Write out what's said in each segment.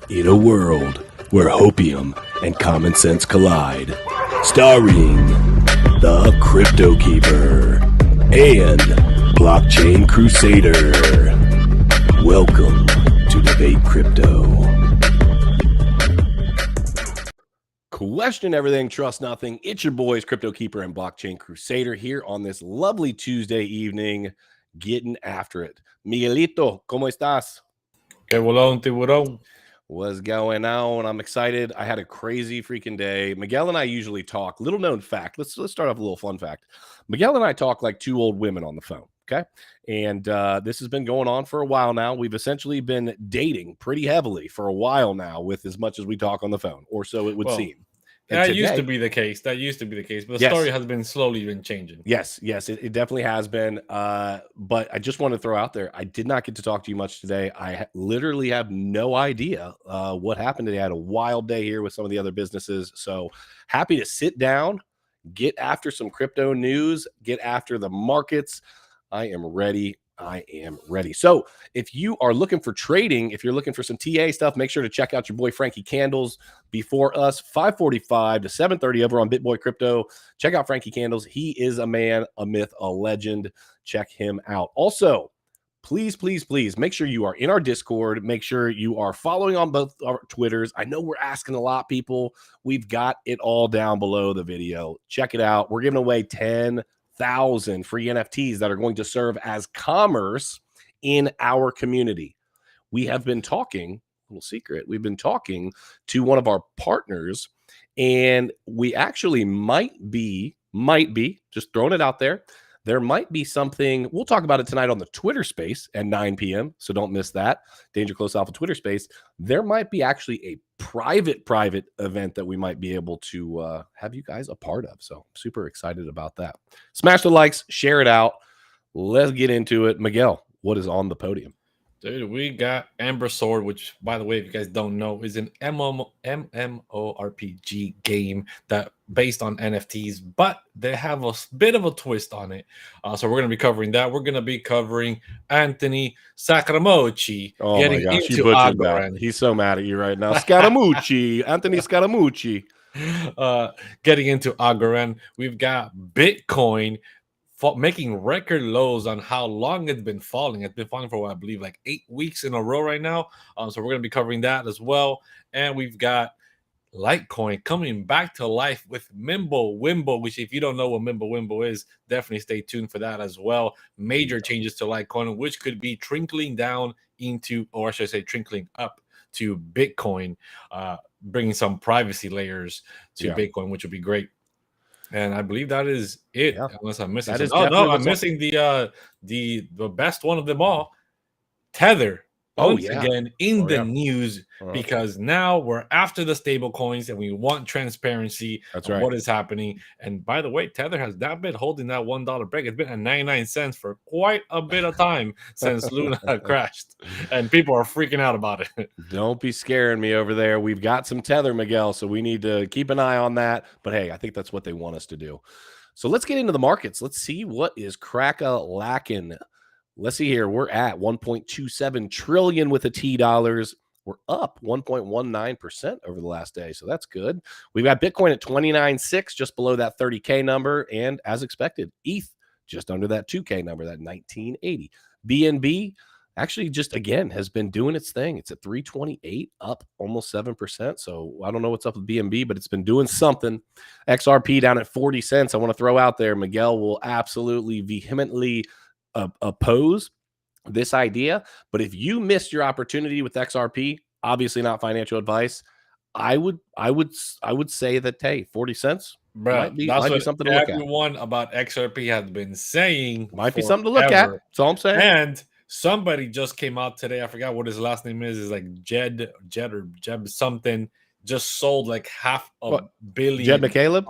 In a world where hopium and common sense collide, starring the CryptoKeeper and BlockchainCrusader. Welcome to Debate Crypto. Question everything, trust nothing. It's your boys, CryptoKeeper and BlockchainCrusader, here on this lovely Tuesday evening, getting after it. Miguelito, ¿cómo estás? Que bolón, tiburón. What's going on? I'm excited. I had a crazy freaking day. Miguel and I usually talk. Little known fact. Let's start off with a little fun fact. Miguel and I talk like two old women on the phone. Okay. And this has been going on for a while now. We've essentially been dating pretty heavily for a while now with as much as we talk on the phone, or so it would seem. That used to be the case. But the story has been slowly been changing. Yes, it definitely has been. But I just want to throw out there, I did not get to talk to you much today. I literally have no idea what happened today. I had a wild day here with some of the other businesses. So happy to sit down, get after some crypto news, get after the markets. I am ready. So if you are looking for trading, if you're looking for some TA stuff, make sure to check out your boy Frankie Candles before us, 5:45 to 7:30 over on BitBoy Crypto. Check out Frankie Candles. He is a man, a myth, a legend. Check him out. Also, please make sure you are in our Discord. Make sure you are following on both our Twitters. I know we're asking a lot, people. We've got it all down below the video. Check it out. We're giving away 10,000 free NFTs that are going to serve as commerce in our community. We have been talking, little secret, we've been talking to one of our partners, and we actually might be just throwing it out there. There might be something, we'll talk about it tonight on the Twitter space at 9 p.m. So don't miss that. Danger Close Alpha Twitter space. There might be actually a private event that we might be able to have you guys a part of. So I'm super excited about that. Smash the likes, share it out. Let's get into it. Miguel, what is on the podium? Dude, we got Ember Sword, which, by the way, if you guys don't know, is an MMORPG game that based on NFTs, but they have a bit of a twist on it. So we're going to be covering that. We're going to be covering Anthony Scaramucci getting into Algorand. He's so mad at you right now. Scaramucci, Anthony Scaramucci. Getting into Algorand. We've got Bitcoin making record lows on how long it's been falling. It's been falling for, I believe, like 8 weeks in a row right now. So we're going to be covering that as well. And we've got Litecoin coming back to life with Mimbo, which if you don't know what Mimbo is, definitely stay tuned for that as well. Major changes to Litecoin, which could be trickling down into, or I should say trickling up to Bitcoin, bringing some privacy layers to Bitcoin, which would be great. And I believe that is it. Yeah. Unless I'm missing something. I'm missing the best one of them all, Tether. Again in the news because now we're after the stable coins and we want transparency of what is happening. And by the way, Tether has not been holding that $1 break. It's been at 99 cents for quite a bit of time since Luna crashed, and people are freaking out about it. Don't be scaring me over there. We've got some Tether, Miguel, so we need to keep an eye on that. But hey, I think that's what they want us to do. So let's get into the markets. Let's see what is crack-a-lackin'. Let's see here. We're at 1.27 trillion with a T dollars. We're up 1.19% over the last day. So that's good. We've got Bitcoin at 29.6, just below that 30K number. And as expected, ETH just under that 2K number, that 1980. BNB actually just, again, has been doing its thing. It's at 328, up almost 7%. So I don't know what's up with BNB, but it's been doing something. XRP down at 40 cents. I want to throw out there, Miguel will absolutely vehemently oppose this idea, but if you missed your opportunity with XRP, obviously not financial advice, I would say that, hey, 40 cents might be something to look at. Everyone about XRP has been saying might be something to look at. That's all I'm saying. And somebody just came out today, I forgot what his last name is like Jedd something, just sold like half a billion. Jedd McCaleb?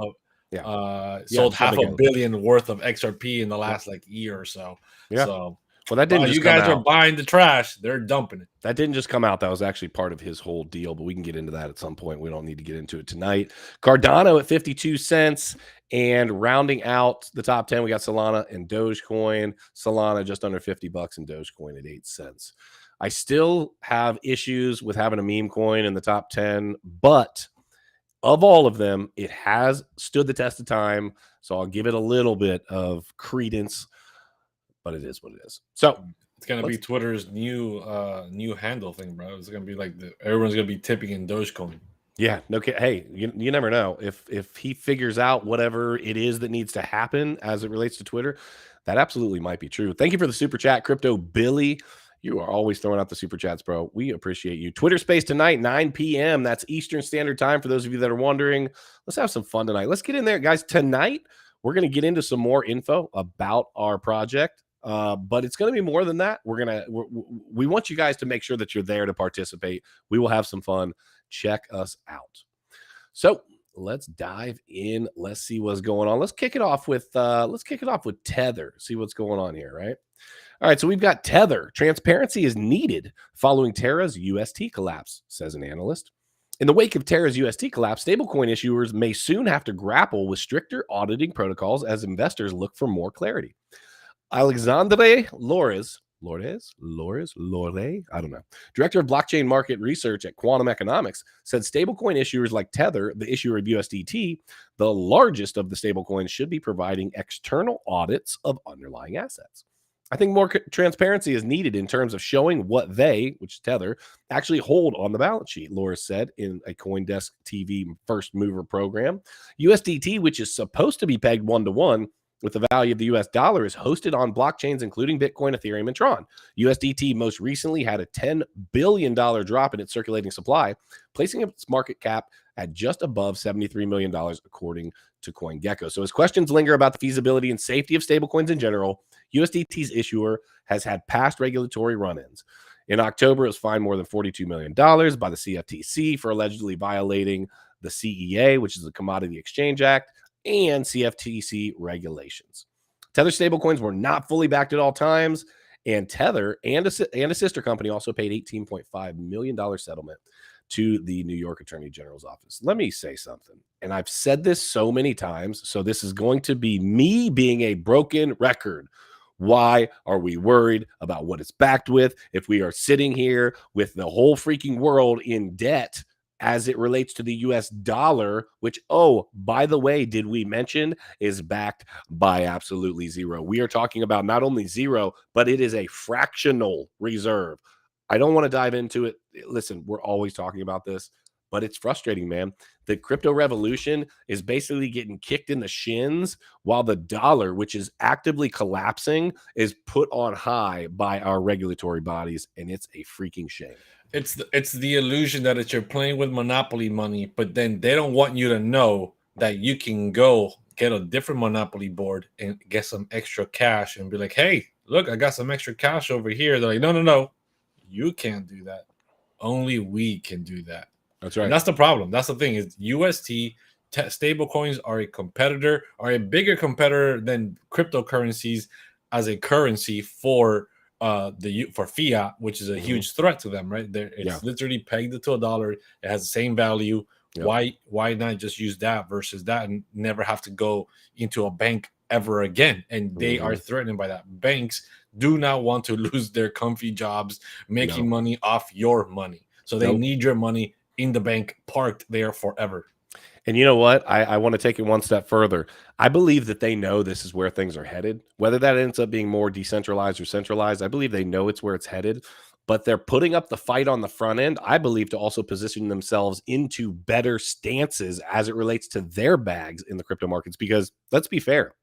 Sold half a billion worth of XRP in the last like year or so. Yeah. So Well, that didn't Wow, just you come guys are out. buying the trash. They're dumping it. That didn't just come out. That was actually part of his whole deal, but we can get into that at some point. We don't need to get into it tonight. Cardano at 52 cents. And rounding out the top 10, we got Solana and Dogecoin. Solana just under 50 bucks and Dogecoin at 8 cents. I still have issues with having a meme coin in the top 10, but of all of them, it has stood the test of time. So I'll give it a little bit of credence, but it is what it is. So it's gonna be Twitter's new handle thing, bro. It's gonna be like everyone's gonna be tipping in Dogecoin. Yeah, no. Hey, you never know if he figures out whatever it is that needs to happen as it relates to Twitter. That absolutely might be true. Thank you for the super chat, Crypto Billy. You are always throwing out the super chats, bro. We appreciate you. Twitter Space tonight, 9 p.m. That's Eastern Standard Time for those of you that are wondering. Let's have some fun tonight. Let's get in there, guys. Tonight, we're going to get into some more info about our project, but it's going to be more than that. We want you guys to make sure that you're there to participate. We will have some fun. Check us out. So let's dive in. Let's see what's going on. Let's kick it off with Tether. See what's going on here, right? All right, so we've got Tether. Transparency is needed following Terra's UST collapse, says an analyst. In the wake of Terra's UST collapse, stablecoin issuers may soon have to grapple with stricter auditing protocols as investors look for more clarity. Alexandre Lores, I don't know, director of blockchain market research at Quantum Economics, said stablecoin issuers like Tether, the issuer of USDT, the largest of the stablecoins, should be providing external audits of underlying assets. I think more transparency is needed in terms of showing what they, which is Tether, actually hold on the balance sheet, Laura said in a CoinDesk TV first mover program. USDT, which is supposed to be pegged 1-to-1 with the value of the US dollar, is hosted on blockchains including Bitcoin, Ethereum, and Tron. USDT most recently had a $10 billion drop in its circulating supply, placing its market cap at just above $73 million, according to CoinGecko. So as questions linger about the feasibility and safety of stablecoins in general, USDT's issuer has had past regulatory run-ins. In October, it was fined more than $42 million by the CFTC for allegedly violating the CEA, which is the Commodity Exchange Act, and CFTC regulations. Tether stablecoins were not fully backed at all times, and Tether and a sister company also paid $18.5 million settlement to the New York Attorney General's office. Let me say something, and I've said this so many times, so this is going to be me being a broken record. Why are we worried about what it's backed with if we are sitting here with the whole freaking world in debt as it relates to the US dollar, which, oh, by the way, did we mention is backed by absolutely zero? We are talking about not only zero, but it is a fractional reserve. I don't want to dive into it. Listen, we're always talking about this, but it's frustrating, man. The crypto revolution is basically getting kicked in the shins while the dollar, which is actively collapsing, is put on high by our regulatory bodies, and it's a freaking shame. It's the illusion that you're playing with monopoly money, but then they don't want you to know that you can go get a different monopoly board and get some extra cash and be like, hey, look, I got some extra cash over here. They're like, no, you can't do that. Only we can do that. That's right. And that's the problem. That's the thing is UST stable coins are a bigger competitor than cryptocurrencies as a currency for fiat, which is a huge threat to them, right? It's literally pegged to $1. It has the same value. Yep. Why not just use that versus that and never have to go into a bank ever again? And they are threatened by that. Banks do not want to lose their comfy jobs making money off your money. So they need your money in the bank parked there forever. And you know what? I want to take it one step further. I believe that they know this is where things are headed. Whether that ends up being more decentralized or centralized, I believe they know it's where it's headed. But they're putting up the fight on the front end, I believe, to also position themselves into better stances as it relates to their bags in the crypto markets. Because let's be fair,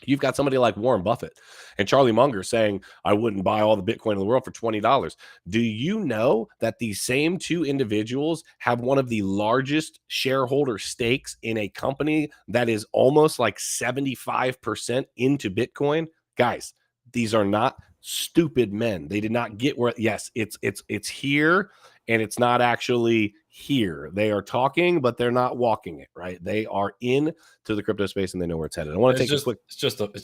you've got somebody like Warren Buffett and Charlie Munger saying, I wouldn't buy all the Bitcoin in the world for $20. Do you know that these same two individuals have one of the largest shareholder stakes in a company that is almost like 75% into Bitcoin? Guys, these are not stupid men. They did not get where, yes, it's here, and it's not actually here. They are talking, but they're not walking it, right? They are in to the crypto space and they know where it's headed. I want to take a quick. It's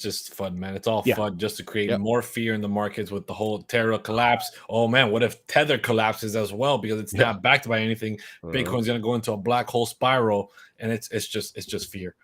just fun, man. It's all fun just to create more fear in the markets with the whole Terra collapse. Oh man, what if Tether collapses as well because it's not backed by anything? Bitcoin's gonna go into a black hole spiral, and it's just fear.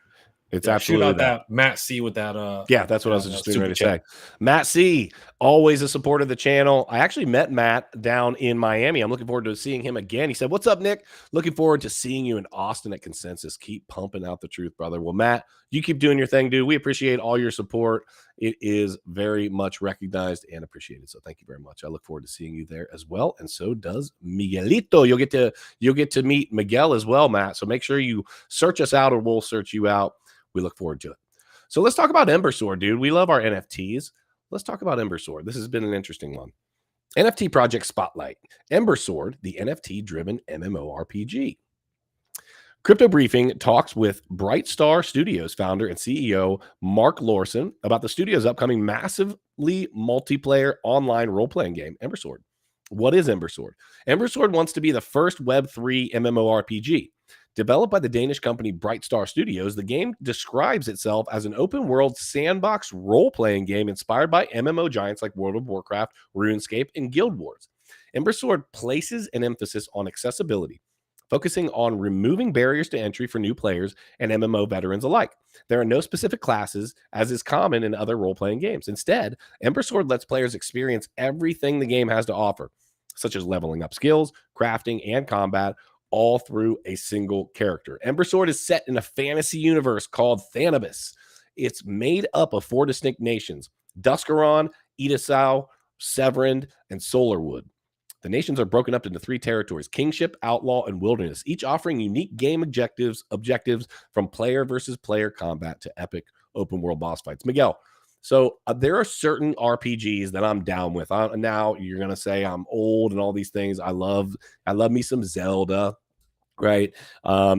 It's absolutely shoot out that Matt C with that. That's what I was just getting ready to say. Matt C, always a supporter of the channel. I actually met Matt down in Miami. I'm looking forward to seeing him again. He said, "What's up, Nick? Looking forward to seeing you in Austin at Consensus. Keep pumping out the truth, brother." Well, Matt, you keep doing your thing, dude. We appreciate all your support. It is very much recognized and appreciated. So thank you very much. I look forward to seeing you there as well. And so does Miguelito. You'll get to meet Miguel as well, Matt. So make sure you search us out or we'll search you out. We look forward to it. So let's talk about Ember Sword, dude. We love our NFTs. Let's talk about Ember Sword. This has been an interesting one. NFT Project Spotlight. Ember Sword, the NFT-driven MMORPG. Crypto Briefing talks with Bright Star Studios founder and CEO Mark Lorson about the studio's upcoming massively multiplayer online role-playing game, Ember Sword. What is Ember Sword? Ember Sword wants to be the first Web3 MMORPG. Developed by the Danish company Bright Star Studios, the game describes itself as an open-world sandbox role-playing game inspired by MMO giants like World of Warcraft, RuneScape, and Guild Wars. Ember Sword places an emphasis on accessibility, focusing on removing barriers to entry for new players and MMO veterans alike. There are no specific classes, as is common in other role-playing games. Instead, Ember Sword lets players experience everything the game has to offer, such as leveling up skills, crafting, and combat, all through a single character. Ember Sword is set in a fantasy universe called Thanabis. It's made up of 4 distinct nations: Duscaron, Edisau, Severand, and Solarwood. The nations are broken up into 3 territories: Kingship, Outlaw, and Wilderness, each offering unique game objectives from player versus player combat to epic open world boss fights. Miguel, so there are certain RPGs that I'm down with. Now you're going to say I'm old and all these things. I love me some Zelda. Right. I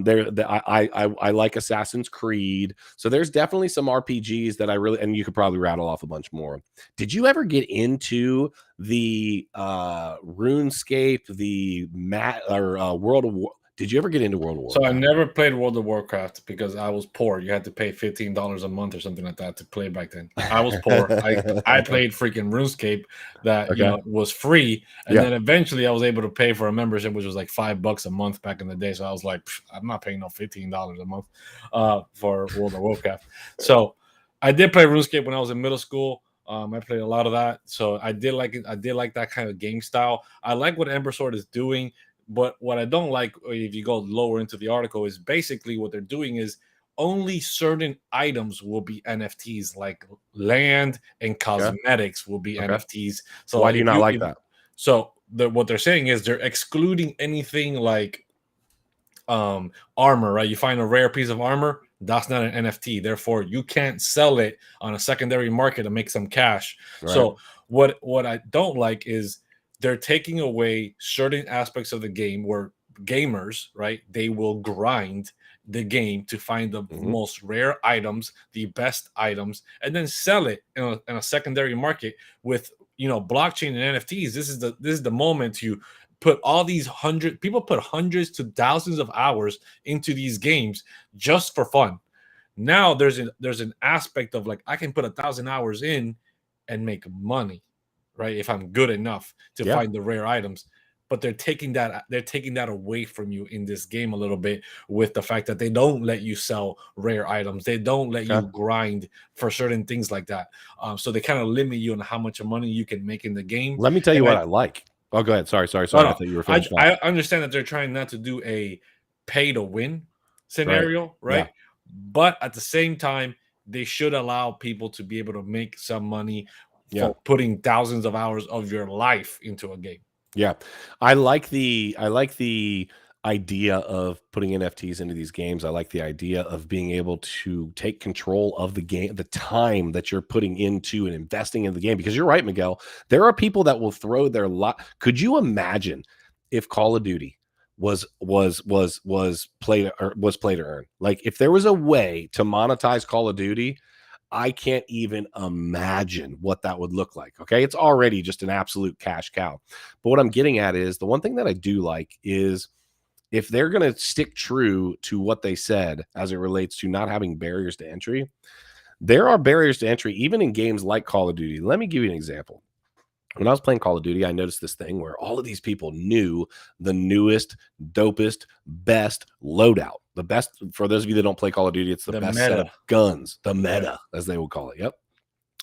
like Assassin's Creed. So there's definitely some RPGs that I really, and you could probably rattle off a bunch more. Did you ever get into the RuneScape, the World of War? Did you ever get into World of Warcraft? So I never played World of Warcraft because I was poor. You had to pay $15 a month or something like that to play back then. I was poor. I played freaking RuneScape that was free, and then eventually I was able to pay for a membership, which was like $5 a month back in the day. So I was like, I'm not paying no $15 a month for World of Warcraft. So I did play RuneScape when I was in middle school. I played a lot of that, so I did like it. I did like that kind of game style. I like what Ember Sword is doing. But what I don't like, if you go lower into the article, is basically what they're doing is only certain items will be NFTs, like land and cosmetics will be NFTs. So why do you not like that? So what they're saying is they're excluding anything like armor, right? You find a rare piece of armor, that's not an NFT. Therefore, you can't sell it on a secondary market and make some cash. Right. So what I don't like is they're taking away certain aspects of the game where gamers, right, they will grind the game to find the most rare items, the best items, and then sell it in a secondary market with, blockchain and NFTs. This is the moment you put all these people put hundreds to thousands of hours into these games just for fun. Now there's an aspect of like, I can put 1,000 hours in and make money, right? If I'm good enough to find the rare items. But they're taking that away from you in this game a little bit with the fact that they don't let you sell rare items. They don't let you grind for certain things like that. So they kind of limit you on how much money you can make in the game. Let me tell you what I like. Oh, go ahead. Sorry. I thought you were finished. I understand that they're trying not to do a pay to win scenario, right? Yeah. But at the same time, they should allow people to be able to make some money for putting thousands of hours of your life into a game. Yeah, I like the idea of putting NFTs into these games. I like the idea of being able to take control of the game, the time that you're putting into and investing in the game. Because you're right, Miguel. There are people that will throw their lot. Could you imagine if Call of Duty was play to earn? Like if there was a way to monetize Call of Duty, I can't even imagine what that would look like. Okay. It's already just an absolute cash cow. But what I'm getting at is the one thing that I do like is if they're going to stick true to what they said as it relates to not having barriers to entry, there are barriers to entry even in games like Call of Duty. Let me give you an example. When I was playing Call of Duty, I noticed this thing where all of these people knew the newest, dopest, best loadout. The best, for those of you that don't play Call of Duty, it's the best set of guns, the meta, as they would call it. Yep.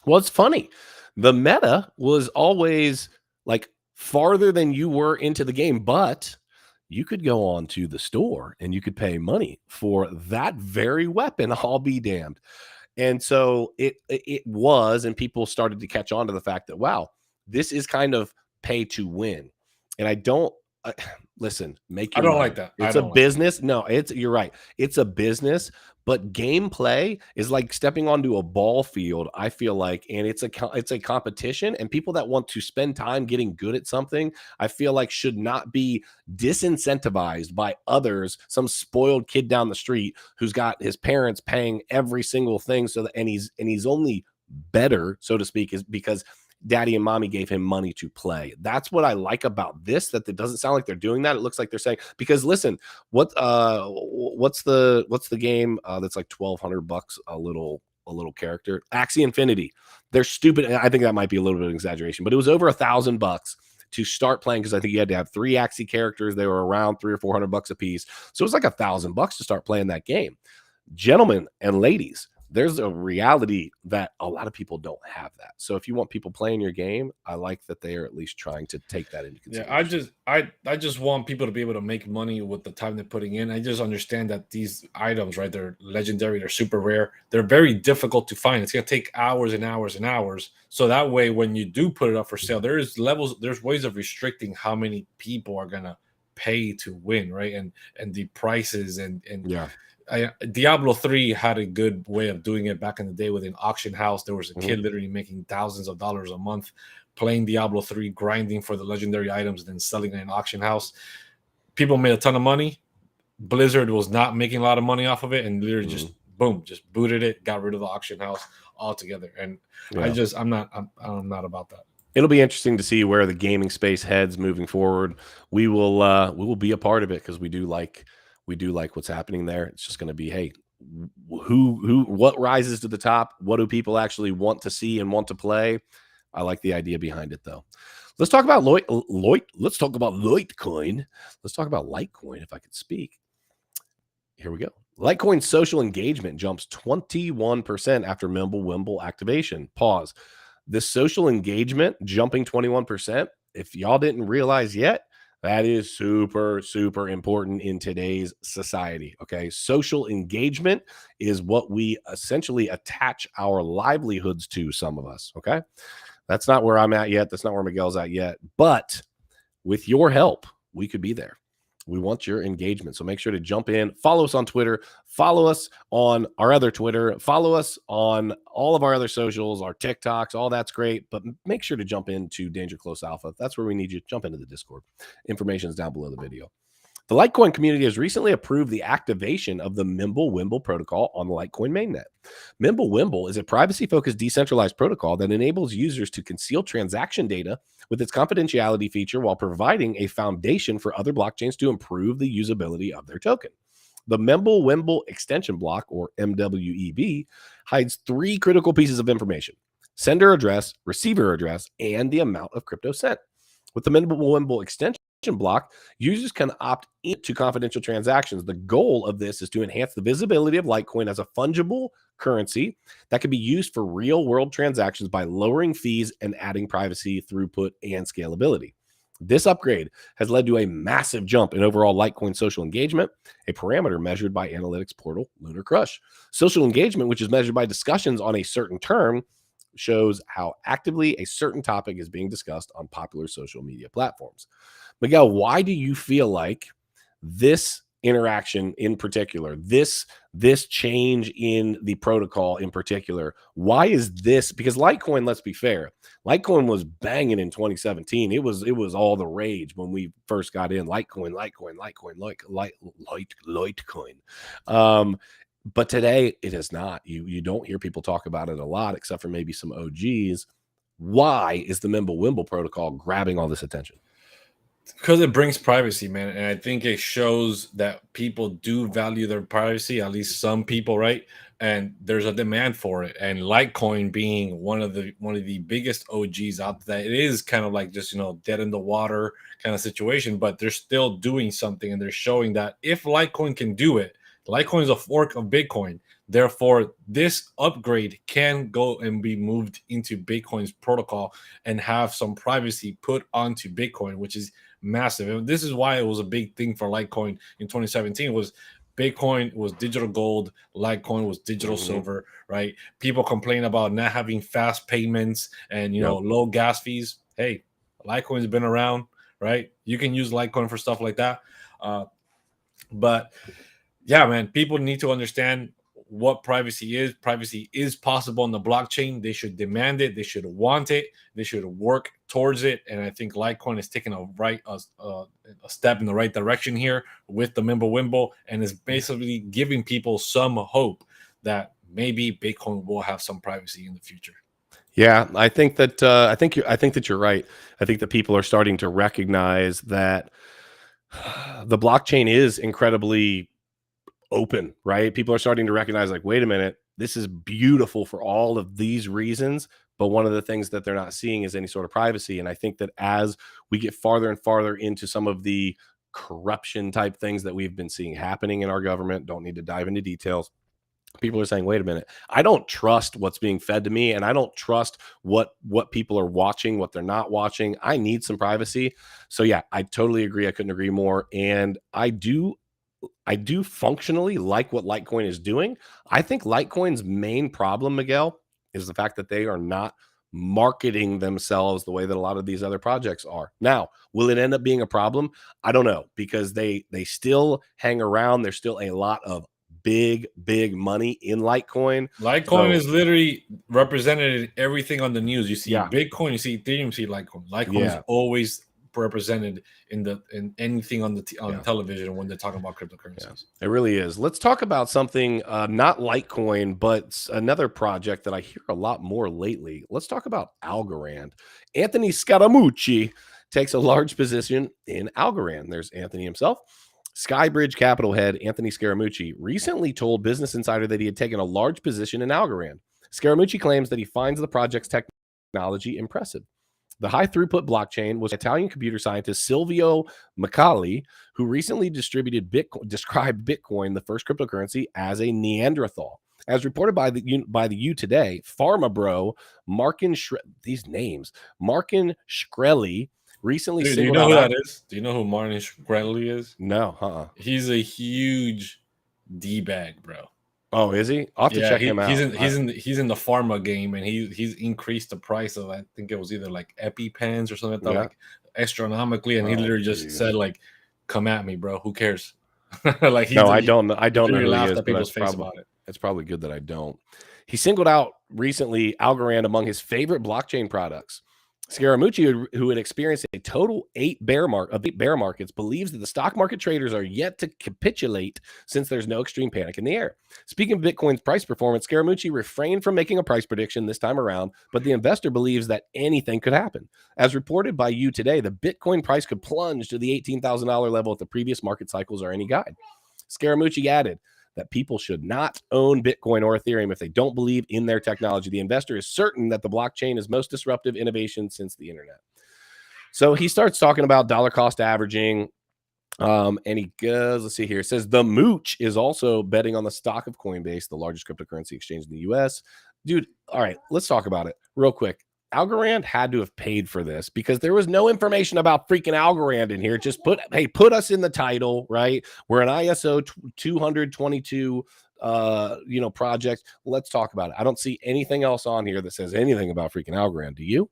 Well, it's funny. The meta was always like farther than you were into the game, but you could go on to the store and you could pay money for that very weapon. I'll be damned. And so it was, and people started to catch on to the fact that, wow, this is kind of pay to win. And I don't listen, make your I don't mind. like that. It's a business. No, you're right. It's a business, but gameplay is like stepping onto a ball field, I feel like, and it's a competition, and people that want to spend time getting good at something, I feel like should not be disincentivized by others, some spoiled kid down the street who's got his parents paying every single thing so that and he's only better, so to speak, is because daddy and mommy gave him money to play. That's what I like about this, that it doesn't sound like they're doing that. It looks like they're saying, because listen, what's the game that's like $1,200 a little character? Axie Infinity. They're stupid. I think that might be a little bit of an exaggeration, but it was over $1,000 to start playing, because I think you had to have 3 Axie characters. They were around $300 or $400 a piece. So it was like $1,000 to start playing that game. Gentlemen and ladies, there's a reality that a lot of people don't have that. So if you want people playing your game, I like that they are at least trying to take that into consideration. Yeah, I just want people to be able to make money with the time they're putting in. I just understand that these items, right, they're legendary, they're super rare, they're very difficult to find. It's gonna take hours and hours and hours. So that way, when you do put it up for sale, there's ways of restricting how many people are gonna pay to win, right? And the prices and yeah. Diablo 3 had a good way of doing it back in the day with an auction house. There was a kid literally making thousands of dollars a month playing Diablo 3, grinding for the legendary items, and then selling in an auction house. People made a ton of money. Blizzard was not making a lot of money off of it, and literally just boom, just booted it, got rid of the auction house altogether. And I'm not about that. It'll be interesting to see where the gaming space heads moving forward. We will be a part of it, because we do like what's happening there. It's just going to be, hey, what rises to the top? What do people actually want to see and want to play? I like the idea behind it, though. Let's talk about let's talk about Litecoin. Let's talk about Litecoin, if I could speak. Here we go. Litecoin's social engagement jumps 21% after Mimblewimble activation. Pause. This social engagement jumping 21%, if y'all didn't realize yet, that is super, super important in today's society. Okay. Social engagement is what we essentially attach our livelihoods to, some of us. Okay. That's not where I'm at yet. That's not where Miguel's at yet. But with your help, we could be there. We want your engagement. So make sure to jump in, follow us on Twitter, follow us on our other Twitter, follow us on all of our other socials, our TikToks, all that's great. But make sure to jump into Danger Close Alpha. That's where we need you. Jump into the Discord. Information is down below the video. The Litecoin community has recently approved the activation of the Mimblewimble protocol on the Litecoin mainnet. Mimblewimble is a privacy-focused decentralized protocol that enables users to conceal transaction data with its confidentiality feature while providing a foundation for other blockchains to improve the usability of their token. The Mimblewimble extension block, or MWEB, hides 3 critical pieces of information: sender address, receiver address, and the amount of crypto sent. With the Mimblewimble extension block, users can opt into confidential transactions. The goal of this is to enhance the visibility of Litecoin as a fungible currency that can be used for real-world transactions by lowering fees and adding privacy, throughput, and scalability. This upgrade has led to a massive jump in overall Litecoin social engagement, a parameter measured by analytics portal Lunar Crush. Social engagement, which is measured by discussions on a certain term, shows how actively a certain topic is being discussed on popular social media platforms. Miguel, why do you feel like this interaction in particular, this change in the protocol in particular, why is this? Because Litecoin, let's be fair, Litecoin was banging in 2017. It was all the rage when we first got in. Litecoin. But today it is not. You don't hear people talk about it a lot, except for maybe some OGs. Why is the Mimblewimble protocol grabbing all this attention? Because it brings privacy, man, and I think it shows that people do value their privacy, at least some people, right? And there's a demand for it. And Litecoin being one of the biggest OGs out there, it is kind of like just dead in the water kind of situation, but they're still doing something, and they're showing that if Litecoin can do it, Litecoin is a fork of Bitcoin. Therefore, this upgrade can go and be moved into Bitcoin's protocol and have some privacy put onto Bitcoin, which is massive. And this is why it was a big thing for Litecoin in 2017 was Bitcoin was digital gold, Litecoin was digital silver, right? People complain about not having fast payments and low gas fees. Hey, Litecoin's been around, right? You can use Litecoin for stuff like that. But yeah, man, people need to understand what privacy is. Privacy is possible on the blockchain. They should demand it. They should want it. They should work towards it. And I think Litecoin is taking a step in the right direction here with the Mimblewimble, and is basically giving people some hope that maybe Bitcoin will have some privacy in the future. Yeah, I think that I think that you're right. I think that people are starting to recognize that the blockchain is incredibly open, right? People are starting to recognize, like, wait a minute, this is beautiful for all of these reasons, but one of the things that they're not seeing is any sort of privacy. And I think that as we get farther and farther into some of the corruption type things that we've been seeing happening in our government, don't need to dive into details, people are saying, wait a minute, I don't trust what's being fed to me, and I don't trust what people are watching, what they're not watching. I need some privacy. So yeah, I totally agree. I couldn't agree more. And I do functionally like what Litecoin is doing. I think Litecoin's main problem, Miguel, is the fact that they are not marketing themselves the way that a lot of these other projects are. Now, will it end up being a problem? I don't know, because they still hang around. There's still a lot of big money in Litecoin. Litecoin is literally represented in everything on the news. You see Bitcoin, you see Ethereum, you see Litecoin. Litecoin is always represented in anything on the television when they're talking about cryptocurrencies. It really is. Let's talk about something not Litecoin, but another project that I hear a lot more lately. Let's talk about Algorand. Anthony Scaramucci takes a large position in Algorand. There's Anthony himself. Skybridge Capital head Anthony Scaramucci recently told Business Insider that he had taken a large position in Algorand. Scaramucci claims that he finds the project's technology impressive. The high-throughput blockchain was Italian computer scientist Silvio Micali, who recently described Bitcoin, the first cryptocurrency, as a Neanderthal. As reported by the U Today, Pharma Bro Markin Shkreli recently. Dude, do you know who that is? Do you know who Martin Shkreli is? No, He's a huge D-bag, bro. Oh, is he? I'll have to check him out. He's in the pharma game, and he's increased the price of, I think it was either like EpiPens or something like that, like astronomically, and he literally just said, like, "Come at me, bro. Who cares?" Like, I don't know who he laughed is, at people's face about it. It's probably good that I don't. He singled out recently Algorand among his favorite blockchain products. Scaramucci, who had experienced a total 8 bear markets, believes that the stock market traders are yet to capitulate since there's no extreme panic in the air. Speaking of Bitcoin's price performance, Scaramucci refrained from making a price prediction this time around, but the investor believes that anything could happen. As reported by You Today, the Bitcoin price could plunge to the $18,000 level if the previous market cycles are any guide. Scaramucci added that people should not own Bitcoin or Ethereum if they don't believe in their technology. The investor is certain that the blockchain is most disruptive innovation since the internet. So he starts talking about dollar cost averaging. And he goes, let's see here. It says the Mooch is also betting on the stock of Coinbase, the largest cryptocurrency exchange in the US. Dude, all right, let's talk about it real quick. Algorand had to have paid for this because there was no information about freaking Algorand in here. Just put us in the title, right? We're an ISO 222 project. Let's talk about it. I don't see anything else on here that says anything about freaking Algorand. Do you?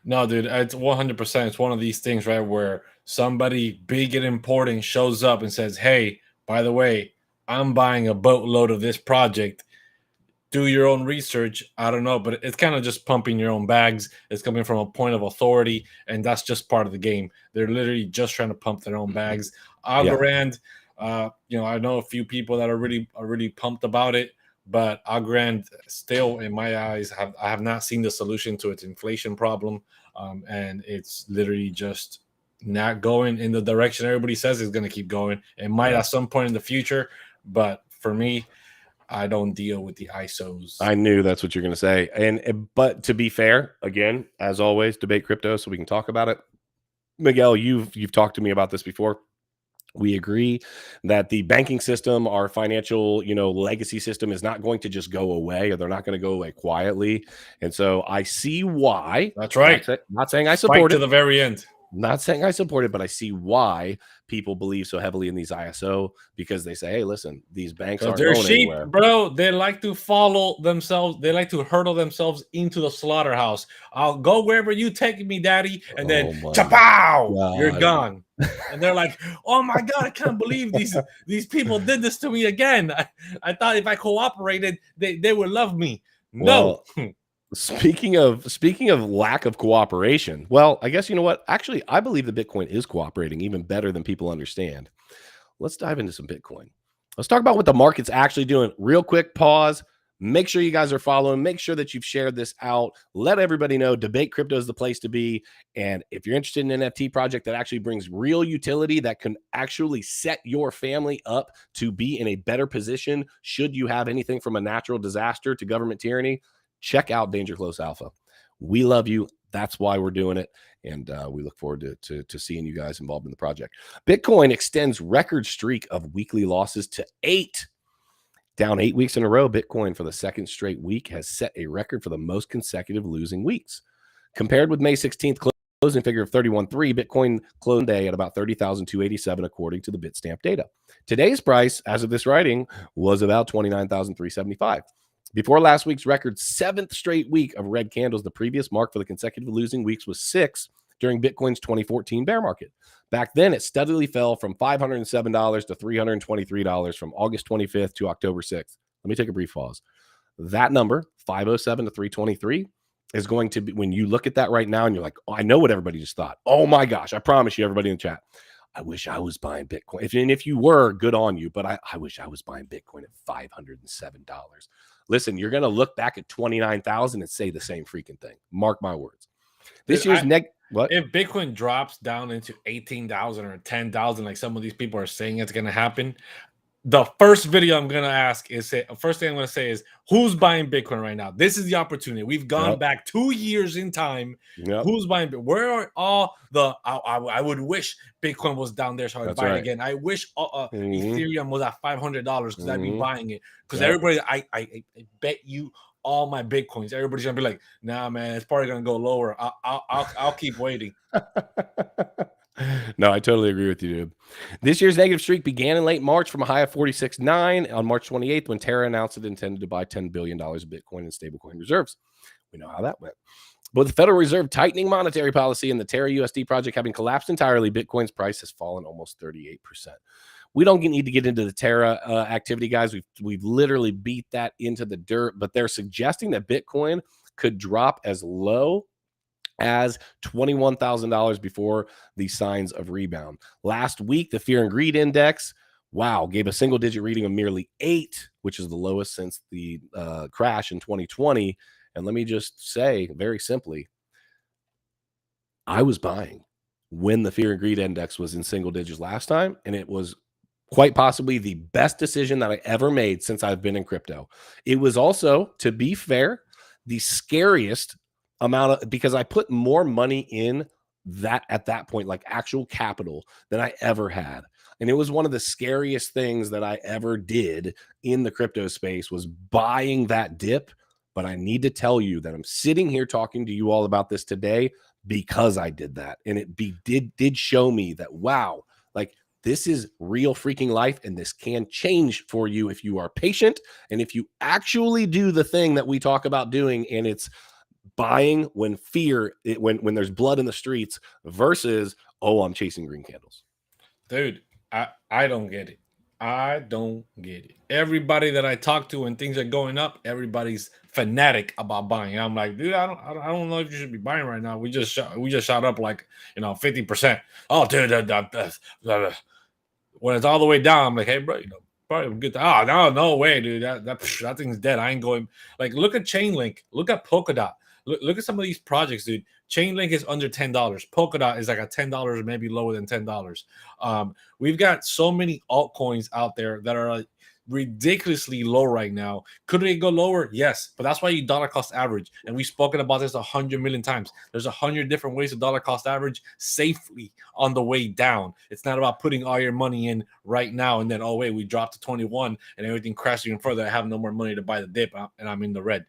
No, dude, it's 100%. It's one of these things, right, where somebody big and important shows up and says, "Hey, by the way, I'm buying a boatload of this project. Do your own research." I don't know, but it's kind of just pumping your own bags. It's coming from a point of authority, and that's just part of the game. They're literally just trying to pump their own bags. Algorand, You know, I know a few people that are really pumped about it, but Algorand still, in my eyes, I have not seen the solution to its inflation problem, and it's literally just not going in the direction everybody says it's going to keep going. It might at some point in the future, but for me, I don't deal with the ISOs. I knew that's what you're going to say. But to be fair, again, as always, debate crypto so we can talk about it. Miguel, you've talked to me about this before. We agree that the banking system, our financial, legacy system is not going to just go away, or they're not going to go away quietly. And so I see why. That's right. Not saying I support it to the very end. Not saying I support it, but I see why people believe so heavily in these ISO, because they say, hey, listen, these banks aren't they're going sheep, anywhere. bro. They like to follow themselves. They like to hurdle themselves into the slaughterhouse. I'll go wherever you take me, daddy. And then, chapow, you're gone. And they're like, oh my God, I can't believe these people did this to me again. I thought if I cooperated, they would love me. No. Well, Speaking of lack of cooperation, well, I guess you know what? Actually, I believe that Bitcoin is cooperating even better than people understand. Let's dive into some Bitcoin. Let's talk about what the market's actually doing. Real quick pause. Make sure you guys are following. Make sure that you've shared this out. Let everybody know Debate Crypto is the place to be. And if you're interested in an NFT project that actually brings real utility, that can actually set your family up to be in a better position should you have anything from a natural disaster to government tyranny, check out Danger Close Alpha. We love you. That's why we're doing it. And we look forward to seeing you guys involved in the project. Bitcoin extends record streak of weekly losses to 8. Down 8 weeks in a row, Bitcoin for the second straight week has set a record for the most consecutive losing weeks. Compared with May 16th closing figure of 31.3, Bitcoin closed day at about 30,287 according to the Bitstamp data. Today's price, as of this writing, was about 29,375. Before last week's record 7th straight week of red candles, the previous mark for the consecutive losing weeks was 6 during Bitcoin's 2014 bear market. Back then, it steadily fell from $507 to $323 from August 25th to October 6th. Let me take a brief pause. That number, 507 to 323, is going to be, when you look at that right now and you're like, oh, I know what everybody just thought. Oh my gosh, I promise you, everybody in the chat, I wish I was buying Bitcoin. If you were, good on you, but I wish I was buying Bitcoin at $507. Listen, you're going to look back at 29,000 and say the same freaking thing. Mark my words. This year's what? If Bitcoin drops down into 18,000 or 10,000, like some of these people are saying it's going to happen, the first video I'm going to ask is, first thing I'm going to say is, who's buying Bitcoin right now? This is the opportunity. We've gone back 2 years in time. Who's buying Bitcoin? Where are all the, I would wish Bitcoin was down there so I'd buy it again. I wish Ethereum was at $500 because I'd be buying it. Because everybody, I bet you all my Bitcoins, everybody's going to be like, nah, man, it's probably going to go lower. I'll keep waiting. No, I totally agree with you, dude. This year's negative streak began in late March from a high of 46.9 on March 28th when Terra announced it intended to buy $10 billion of Bitcoin and stablecoin reserves. We know how that went. But the Federal Reserve tightening monetary policy and the Terra USD project having collapsed entirely, Bitcoin's price has fallen almost 38%. We don't need to get into the Terra activity, guys. We've literally beat that into the dirt, but they're suggesting that Bitcoin could drop as low as $21,000 before the signs of rebound. Last week, the Fear and Greed Index, gave a single-digit reading of merely 8, which is the lowest since the crash in 2020. And let me just say very simply, I was buying when the Fear and Greed Index was in single digits last time, and it was quite possibly the best decision that I ever made since I've been in crypto. It was also, to be fair, the scariest amount of, because I put more money in that at that point, like actual capital, than I ever had. And it was one of the scariest things that I ever did in the crypto space, was buying that dip. But I need to tell you that I'm sitting here talking to you all about this today because I did that. And it did show me that, wow, like this is real freaking life, and this can change for you if you are patient and if you actually do the thing that we talk about doing, and it's buying when when there's blood in the streets versus, oh, I'm chasing green candles. Dude, I don't get it. I don't get it. Everybody that I talk to when things are going up, everybody's fanatic about buying. I'm like, dude, I don't know if you should be buying right now. We just shot up like 50%. Oh, dude, When it's all the way down, I'm like, hey, bro, probably good. Oh, no way, dude. That thing's dead. I ain't going. Like, look at Chainlink. Look at Polkadot. Look at some of these projects, dude. Chainlink is under $10. Polkadot is like a $10, maybe lower than $10. We've got so many altcoins out there that are ridiculously low right now. Could it go lower? Yes, but that's why you dollar cost average. And we've spoken about this 100 million times. There's 100 different ways to dollar cost average safely on the way down. It's not about putting all your money in right now and then, oh wait, we dropped to 21 and everything crashed even further. I have no more money to buy the dip and I'm in the red.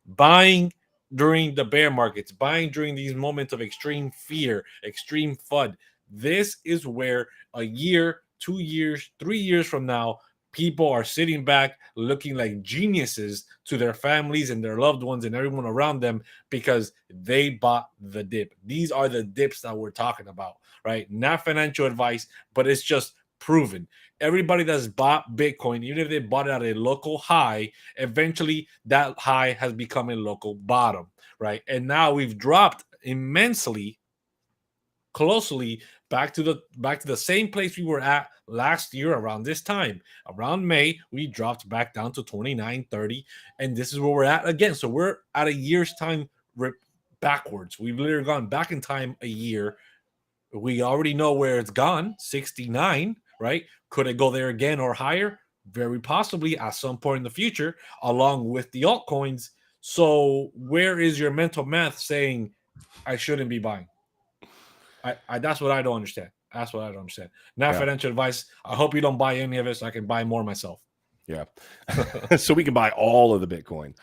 Buying during the bear markets, buying during these moments of extreme fear, extreme FUD. This is where a year, 2 years, 3 years from now, people are sitting back looking like geniuses to their families and their loved ones and everyone around them because they bought the dip. These are the dips that we're talking about, right? Not financial advice, but it's just proven. Everybody that's bought Bitcoin, even if they bought it at a local high, eventually that high has become a local bottom, right? And now we've dropped immensely, closely back to the same place we were at last year around this time. Around May, we dropped back down to 29.30, and this is where we're at again. So we're at a year's time backwards. We've literally gone back in time a year. We already know where it's gone, 69, right? Could it go there again or higher? Very possibly at some point in the future, along with the altcoins. So where is your mental math saying I shouldn't be buying? That's what I don't understand. That's what I don't understand. Not financial advice. I hope you don't buy any of it so I can buy more myself. Yeah. So we can buy all of the Bitcoin.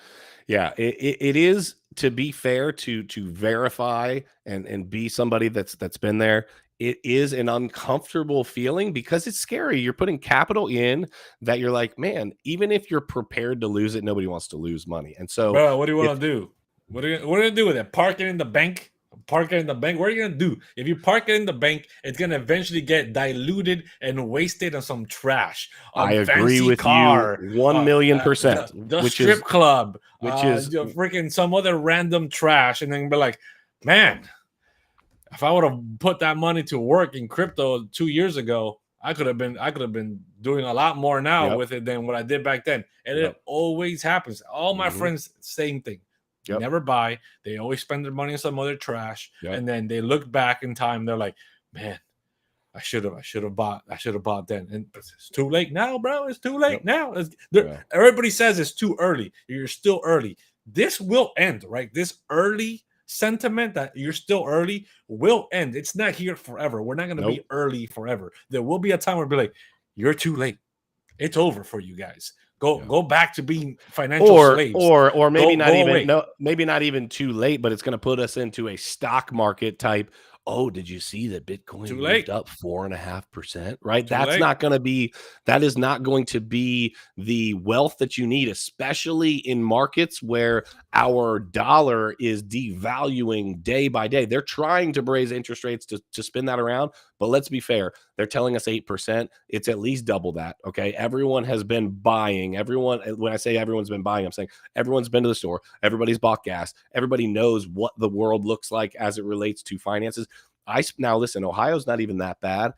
Yeah. It is, to be fair, to verify and be somebody that's been there. It is an uncomfortable feeling because it's scary. You're putting capital in that you're like, man, even if you're prepared to lose it, nobody wants to lose money. And so, bro, what do you want to do? What are you going to do with it? Park it in the bank? Park it in the bank? What are you going to do? If you park it in the bank, it's going to eventually get diluted and wasted on some trash. I agree with car, you 1,000,000%. The strip club, which is freaking some other random trash. And then be like, man, if I would have put that money to work in crypto 2 years ago, I could have been doing a lot more now with it than what I did back then. And it always happens. All my friends, same thing. Never buy. They always spend their money on some other trash. And then they look back in time. They're like, man, I should have bought then. And it's too late now, bro. It's too late now. Everybody says it's too early. You're still early. This will end, right? This early sentiment that you're still early will end. It's not here forever. We're not going to be early forever. There will be a time where we'll be like, you're too late. It's over for you guys. Go back to being financial slaves. Or maybe maybe not even too late, but it's going to put us into a stock market type. Oh, did you see that Bitcoin moved up 4.5%? Right. That is not going to be the wealth that you need, especially in markets where our dollar is devaluing day by day. They're trying to raise interest rates to spin that around. But let's be fair. They're telling us 8%. It's at least double that. Okay. Everyone has been buying. When I say everyone's been buying, I'm saying everyone's been to the store. Everybody's bought gas. Everybody knows what the world looks like as it relates to finances. Now listen, Ohio's not even that bad.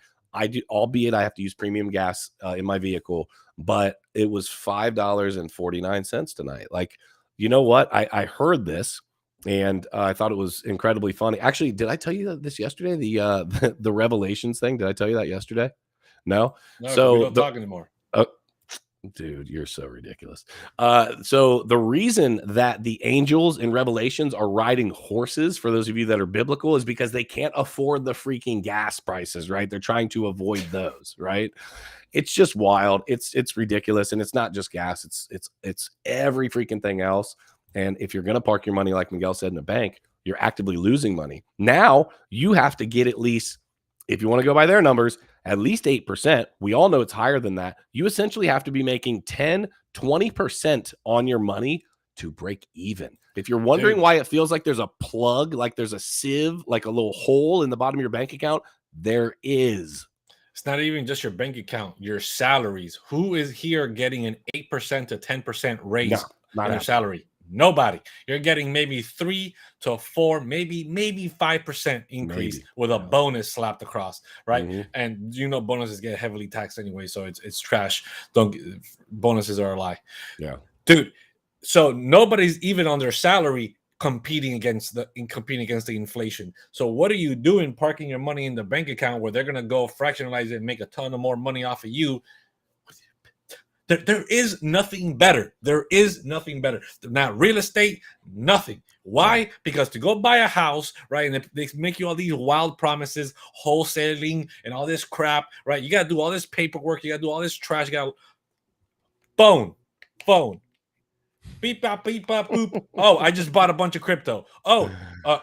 Albeit I have to use premium gas in my vehicle, but it was $5.49 tonight. Like, you know what? I heard this and I thought it was incredibly funny. Actually, did I tell you this yesterday? The Revelations thing. Did I tell you that yesterday? No. So we don't talk anymore. Dude, you're so ridiculous. So the reason that the angels in Revelations are riding horses, for those of you that are biblical, is because they can't afford the freaking gas prices, right? They're trying to avoid those, right? It's just wild. It's ridiculous. And it's not just gas. It's every freaking thing else. And if you're going to park your money, like Miguel said, in a bank, you're actively losing money. Now you have to get at least, if you want to go by their numbers, at least 8%. We all know it's higher than that. You essentially have to be making 10, 20% on your money to break even. If you're wondering why it feels like there's a plug, like there's a sieve, like a little hole in the bottom of your bank account, there is. It's not even just your bank account, your salaries. Who is here getting an 8% to 10% raise in their salary? Nobody. You're getting maybe 3 to 4, maybe 5% increase with a bonus slapped across, right? Mm-hmm. And you know bonuses get heavily taxed anyway, so it's trash. Bonuses are a lie. Yeah, dude. So nobody's even on their salary competing against the inflation. So what are you doing parking your money in the bank account where they're gonna go fractionalize it and make a ton of more money off of you? There is nothing better. There is nothing better. Not real estate, nothing. Why? Because to go buy a house, right, and they make you all these wild promises, wholesaling and all this crap, right? You got to do all this paperwork. You got to do all this trash. You got phone. Beep, bop, boop. Oh, I just bought a bunch of crypto. Oh,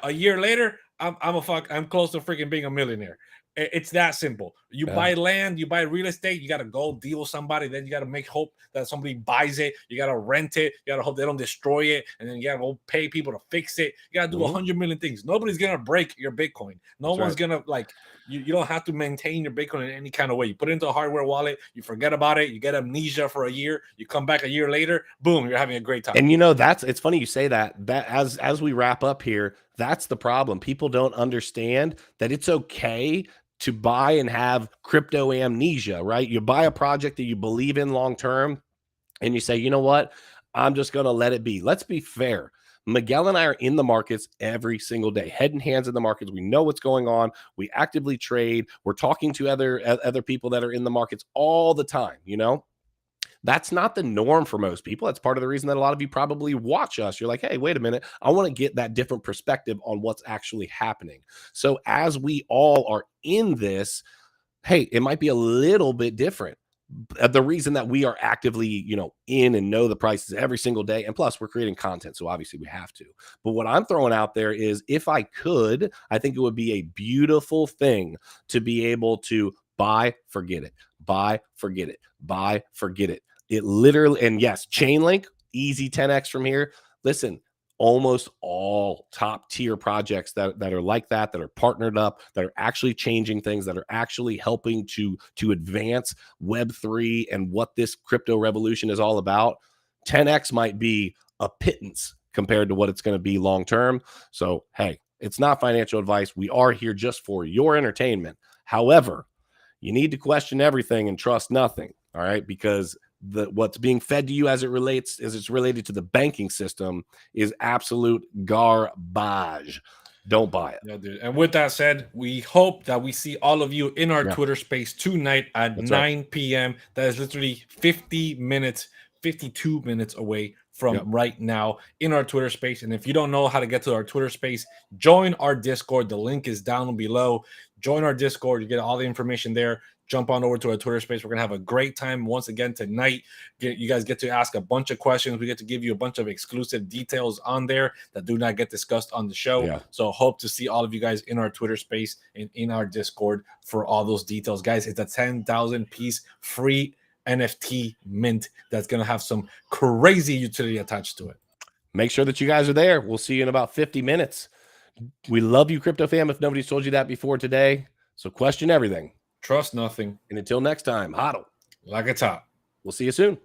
a year later, I'm close to freaking being a millionaire. It's that simple. You buy land, you buy real estate, you got to go deal with somebody. Then you got to make hope that somebody buys it. You got to rent it. You got to hope they don't destroy it. And then you got to go pay people to fix it. You got to do 100 million things. Nobody's going to break your Bitcoin. No one's going to you don't have to maintain your Bitcoin in any kind of way. You put it into a hardware wallet, you forget about it, you get amnesia for a year, you come back a year later, boom, you're having a great time. And you know, it's funny you say that as we wrap up here, that's the problem. People don't understand that it's okay to buy and have crypto amnesia, right? You buy a project that you believe in long term and you say, you know what, I'm just going to let it be. Let's be fair. Miguel and I are in the markets every single day, head and hands in the markets. We know what's going on. We actively trade. We're talking to other people that are in the markets all the time. You know, that's not the norm for most people. That's part of the reason that a lot of you probably watch us. You're like, hey, wait a minute. I want to get that different perspective on what's actually happening. So as we all are in this, hey, it might be a little bit different. The reason that we are actively, you know, in and know the prices every single day, and plus we're creating content, so obviously we have to. But what I'm throwing out there is, if I could, I think it would be a beautiful thing to be able to buy, forget it, buy, forget it, buy, forget it. It literally, and yes, Chainlink, easy 10x from here. Listen, almost all top tier projects that are like that are partnered up, that are actually changing things, that are actually helping to advance Web3 and what this crypto revolution is all about. 10x might be a pittance compared to what it's going to be long term. So, hey, it's not financial advice. We are here just for your entertainment. However, you need to question everything and trust nothing. All right, because what's being fed to you as it's related to the banking system is absolute garbage. Don't buy it. Yeah, dude. And with that said, we hope that we see all of you in our Twitter space tonight at 9 p.m. That is literally 52 minutes away from right now in our Twitter space. And if you don't know how to get to our Twitter space, join our Discord. The link is down below. Join our Discord. You get all the information there. Jump on over to our Twitter space. We're going to have a great time once again tonight. You guys get to ask a bunch of questions. We get to give you a bunch of exclusive details on there that do not get discussed on the show. Yeah. So hope to see all of you guys in our Twitter space and in our Discord for all those details. Guys, it's a 10,000 piece free NFT mint that's going to have some crazy utility attached to it. Make sure that you guys are there. We'll see you in about 50 minutes. We love you, crypto fam, if nobody's told you that before today. So question everything. Trust nothing. And until next time, hodl like a top. We'll see you soon.